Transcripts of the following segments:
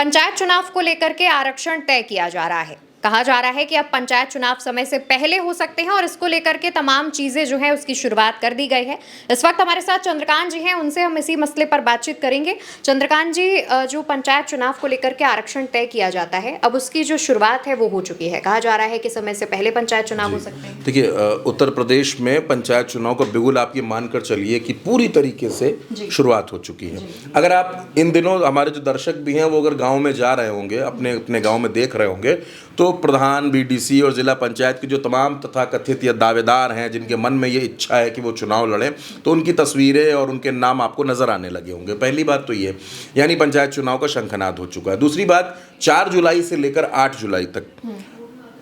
पंचायत चुनाव को लेकर के आरक्षण तय किया जा रहा है। कहा जा रहा है कि अब पंचायत चुनाव समय से पहले हो सकते हैं और इसको लेकर के तमाम चीजें जो है उसकी शुरुआत कर दी गई है। इस वक्त हमारे साथ चंद्रकांत जी हैं, उनसे हम इसी मसले पर बातचीत करेंगे। चंद्रकांत जी, जो पंचायत चुनाव को लेकर के आरक्षण तय किया जाता है, अब उसकी जो शुरुआत है वो हो चुकी है। कहा जा रहा है कि समय से पहले पंचायत चुनाव हो सकते हैं। देखिए, उत्तर प्रदेश में पंचायत चुनाव का बिगुल आप ये मानकर चलिए कि पूरी तरीके से शुरुआत हो चुकी है। अगर आप इन दिनों हमारे जो दर्शक भी हैं वो अगर गांव में जा रहे होंगे, अपने अपने गांव में देख रहे होंगे, तो प्रधान, बीडीसी और जिला पंचायत के जो तमाम तथाकथित या दावेदार हैं जिनके मन में ये इच्छा है कि वो चुनाव लड़ें, तो उनकी तस्वीरें और उनके नाम आपको नजर आने लगे होंगे। पहली बात तो ये, यानी पंचायत चुनाव का शंखनाद हो चुका है। दूसरी बात, 4 जुलाई से लेकर 8 जुलाई तक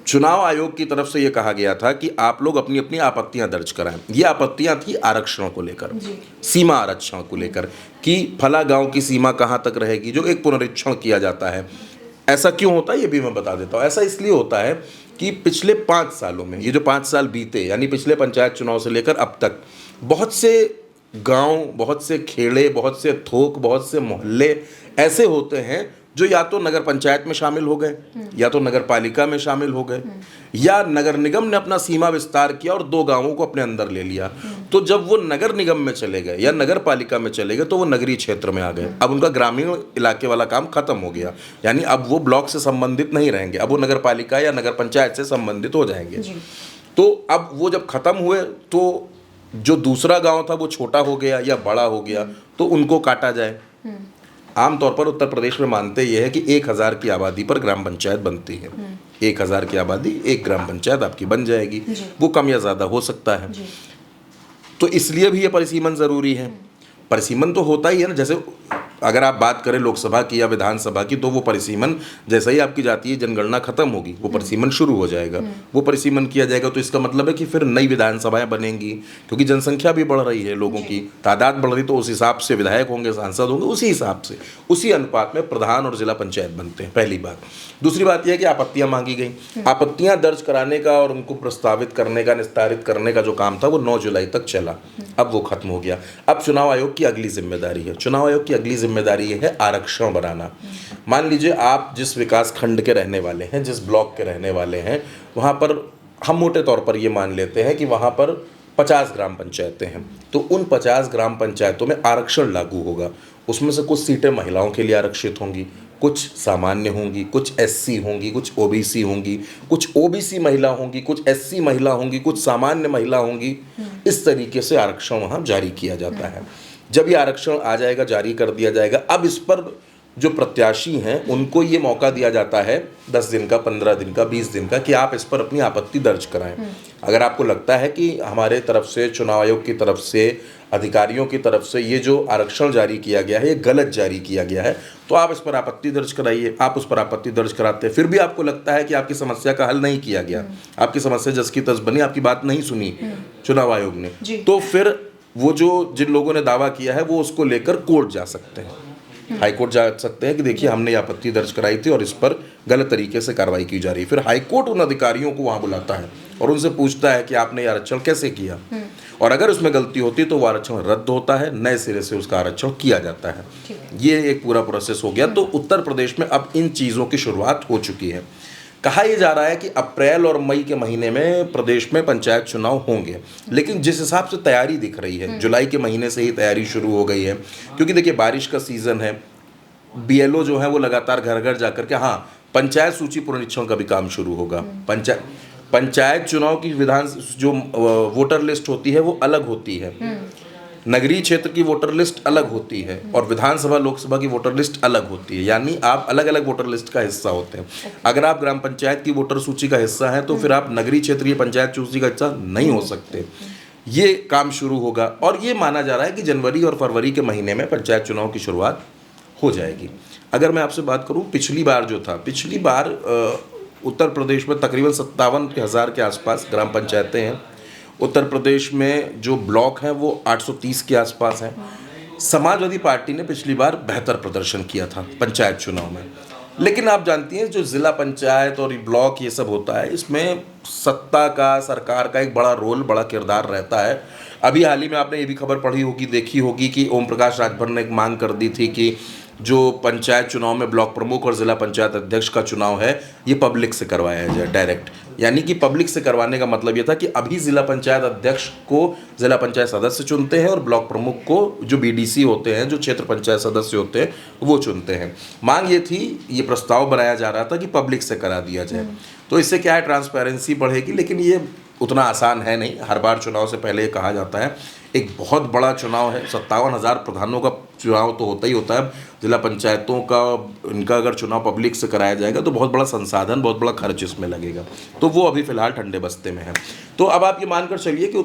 चुनाव आयोग की तरफ से ये कहा गया था कि आप लोग अपनी अपनी आपत्तियां दर्ज कराएं। ये आपत्तियां थी आरक्षण को लेकर, सीमा आरक्षण को लेकर, कि फला गांव की सीमा कहां तक रहेगी, जो एक पुनरीक्षण किया जाता है। ऐसा क्यों होता है ये भी मैं बता देता हूँ। ऐसा इसलिए होता है कि पिछले 5 सालों में, ये जो 5 साल बीते, यानी पिछले पंचायत चुनाव से लेकर अब तक, बहुत से गांव, बहुत से खेड़े, बहुत से थोक, बहुत से मोहल्ले ऐसे होते हैं जो या तो नगर पंचायत में शामिल हो गए, या तो नगर पालिका में शामिल हो गए, या नगर निगम ने अपना सीमा विस्तार किया और 2 गांवों को अपने अंदर ले लिया। तो जब वो नगर निगम में चले गए या नगर पालिका में चले गए तो वो नगरीय क्षेत्र में आ गए। अब उनका ग्रामीण इलाके वाला काम खत्म हो गया, यानी अब वो ब्लॉक से संबंधित नहीं रहेंगे, अब वो नगर पालिका या नगर पंचायत से संबंधित हो जाएंगे। तो अब वो जब खत्म हुए तो जो दूसरा गाँव था वो छोटा हो गया या बड़ा हो गया, तो उनको काटा जाए। आमतौर पर उत्तर प्रदेश में मानते ये है कि 1000 की आबादी पर ग्राम पंचायत बनती है। 1000 की आबादी, एक ग्राम पंचायत आपकी बन जाएगी। वो कम या ज़्यादा हो सकता है। तो इसलिए भी ये परिसीमन ज़रूरी है। परिसीमन तो होता ही है ना। जैसे अगर आप बात करें लोकसभा की या विधानसभा की, तो वो परिसीमन जैसे ही आपकी जातीय जनगणना खत्म होगी, वो परिसीमन शुरू हो जाएगा, वो परिसीमन किया जाएगा। तो इसका मतलब है कि फिर नई विधानसभाएं बनेंगी, क्योंकि जनसंख्या भी बढ़ रही है, लोगों की तादाद बढ़ रही, तो उस हिसाब से विधायक होंगे, सांसद होंगे, उसी हिसाब से, उसी अनुपात में प्रधान और जिला पंचायत बनते हैं। पहली बात। दूसरी बात यह है कि आपत्तियां मांगी गई। आपत्तियां दर्ज कराने का और उनको प्रस्तावित करने का, निस्तारित करने का जो काम था वो 9 जुलाई तक चला। अब वो खत्म हो गया। अब चुनाव आयोग की अगली जिम्मेदारी है। चुनाव आयोग की अगली जिम्मेदारी है आरक्षण बनाना। मान लीजिए आप जिस विकास खंड के रहने वाले हैं, जिस ब्लॉक के रहने वाले हैं, वहाँ पर हम मोटे तौर पर ये मान लेते हैं कि वहाँ पर 50 ग्राम पंचायतें हैं। तो उन 50 ग्राम पंचायतों में आरक्षण लागू होगा। उसमें से कुछ सीटें महिलाओं के लिए आरक्षित होंगी, कुछ सामान्य होंगी, कुछ एससी होंगी, कुछ ओबीसी होंगी, कुछ ओबीसी महिला होंगी, कुछ एससी महिला होंगी, कुछ सामान्य महिला होंगी। इस तरीके से आरक्षण वहाँ जारी किया जाता है। जब ये आरक्षण आ जाएगा, जारी कर दिया जाएगा, अब इस पर जो प्रत्याशी हैं उनको ये मौका दिया जाता है 10 दिन का, 15 दिन का, 20 दिन का, कि आप इस पर अपनी आपत्ति दर्ज कराएं। अगर आपको लगता है कि हमारे तरफ से, चुनाव आयोग की तरफ से, अधिकारियों की तरफ से ये जो आरक्षण जारी किया गया है ये गलत जारी किया गया है, तो आप इस पर आपत्ति दर्ज कराइए। आप उस पर आपत्ति दर्ज कराते हैं, फिर भी आपको लगता है कि आपकी समस्या का हल नहीं किया गया, आपकी समस्या जस की तस बनी, आपकी बात नहीं सुनी चुनाव आयोग ने, तो फिर वो जो जिन लोगों ने दावा किया है वो उसको लेकर कोर्ट जा सकते हैं, हाई कोर्ट जा सकते हैं कि देखिए हमने आपत्ति दर्ज कराई थी और इस पर गलत तरीके से कार्रवाई की जा रही है। फिर हाई कोर्ट उन अधिकारियों को वहाँ बुलाता है और उनसे पूछता है कि आपने आरक्षण कैसे किया, और अगर उसमें गलती होती तो वो आरक्षण रद्द होता है, नए सिरे से उसका आरक्षण किया जाता है। ये एक पूरा प्रोसेस हो गया। तो उत्तर प्रदेश में अब इन चीज़ों की शुरुआत हो चुकी है। कहा यह जा रहा है कि अप्रैल और मई के महीने में प्रदेश में पंचायत चुनाव होंगे, लेकिन जिस हिसाब से तैयारी दिख रही है, जुलाई के महीने से ही तैयारी शुरू हो गई है, क्योंकि देखिए बारिश का सीज़न है। बीएलओ जो है वो लगातार घर घर जाकर के, हाँ, पंचायत सूची पुनरीक्षण का भी काम शुरू होगा। पंचायत चुनाव की जो वोटर लिस्ट होती है वो अलग होती है, नगरीय क्षेत्र की वोटर लिस्ट अलग होती है, और विधानसभा, लोकसभा की वोटर लिस्ट अलग होती है, यानी आप अलग अलग वोटर लिस्ट का हिस्सा होते हैं। अगर आप ग्राम पंचायत की वोटर सूची का हिस्सा हैं तो फिर आप नगरीय क्षेत्र की पंचायत सूची का हिस्सा नहीं हो सकते। ये काम शुरू होगा और ये माना जा रहा है कि जनवरी और फरवरी के महीने में पंचायत चुनाव की शुरुआत हो जाएगी। अगर मैं आपसे बात करूं, पिछली बार उत्तर प्रदेश में तकरीबन 57,000 के आसपास ग्राम पंचायतें हैं। उत्तर प्रदेश में जो ब्लॉक हैं वो 830 के आसपास हैं। समाजवादी पार्टी ने पिछली बार बेहतर प्रदर्शन किया था पंचायत चुनाव में, लेकिन आप जानती हैं जो ज़िला पंचायत और ब्लॉक ये सब होता है, इसमें सत्ता का, सरकार का एक बड़ा रोल, बड़ा किरदार रहता है। अभी हाल ही में आपने ये भी खबर पढ़ी होगी, देखी होगी कि ओम प्रकाश राजभर ने एक मांग कर दी थी कि जो पंचायत चुनाव में ब्लॉक प्रमुख और ज़िला पंचायत अध्यक्ष का चुनाव है ये पब्लिक से करवाया जाए डायरेक्ट। यानी कि पब्लिक से करवाने का मतलब ये था कि अभी ज़िला पंचायत अध्यक्ष को ज़िला पंचायत सदस्य चुनते हैं और ब्लॉक प्रमुख को जो बीडीसी होते हैं, जो क्षेत्र पंचायत सदस्य होते हैं, वो चुनते हैं। मांग ये थी, ये प्रस्ताव बनाया जा रहा था कि पब्लिक से करा दिया जाए। तो इससे क्या है, ट्रांसपेरेंसी बढ़ेगी, लेकिन ये उतना आसान है नहीं। हर बार चुनाव से पहले ये कहा जाता है, एक बहुत बड़ा चुनाव है, 57,000 प्रधानों का चुनाव तो होता ही होता है। जिला पंचायतों का इनका अगर चुनाव पब्लिक से कराया जाएगा तो बहुत बड़ा संसाधन, बहुत बड़ा खर्च इसमें लगेगा। तो वो अभी फ़िलहाल ठंडे बस्ते में है। तो अब आप ये मानकर चलिए कि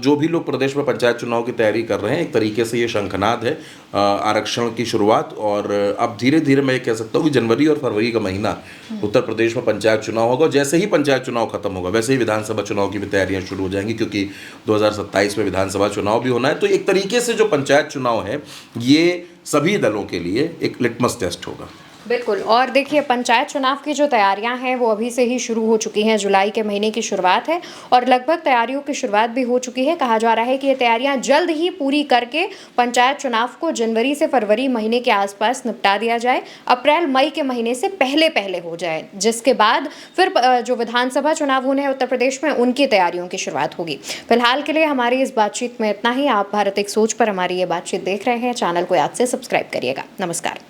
जो भी लोग प्रदेश में पंचायत चुनाव की तैयारी कर रहे हैं, एक तरीके से ये शंखनाद है आरक्षण की शुरुआत। और अब धीरे धीरे मैं ये कह सकता हूँ कि जनवरी और फरवरी का महीना उत्तर प्रदेश में पंचायत चुनाव होगा। जैसे ही पंचायत चुनाव खत्म होगा वैसे ही विधानसभा चुनाव की भी तैयारियां शुरू हो जाएंगी, क्योंकि 2027 में विधानसभा चुनाव भी होना है। तो एक तरीके से जो पंचायत चुनाव है ये सभी दलों के लिए एक लिटमस टेस्ट होगा। बिल्कुल। और देखिए, पंचायत चुनाव की जो तैयारियां हैं वो अभी से ही शुरू हो चुकी हैं। जुलाई के महीने की शुरुआत है और लगभग तैयारियों की शुरुआत भी हो चुकी है। कहा जा रहा है कि ये तैयारियां जल्द ही पूरी करके पंचायत चुनाव को जनवरी से फरवरी महीने के आसपास निपटा दिया जाए, अप्रैल मई के महीने से पहले पहले हो जाए, जिसके बाद फिर जो विधानसभा चुनाव होने हैं उत्तर प्रदेश में उनकी तैयारियों की शुरुआत होगी। फिलहाल के लिए हमारी इस बातचीत में इतना ही। आप भारत एक सोच पर हमारी ये बातचीत देख रहे हैं। चैनल को याद से सब्सक्राइब करिएगा। नमस्कार।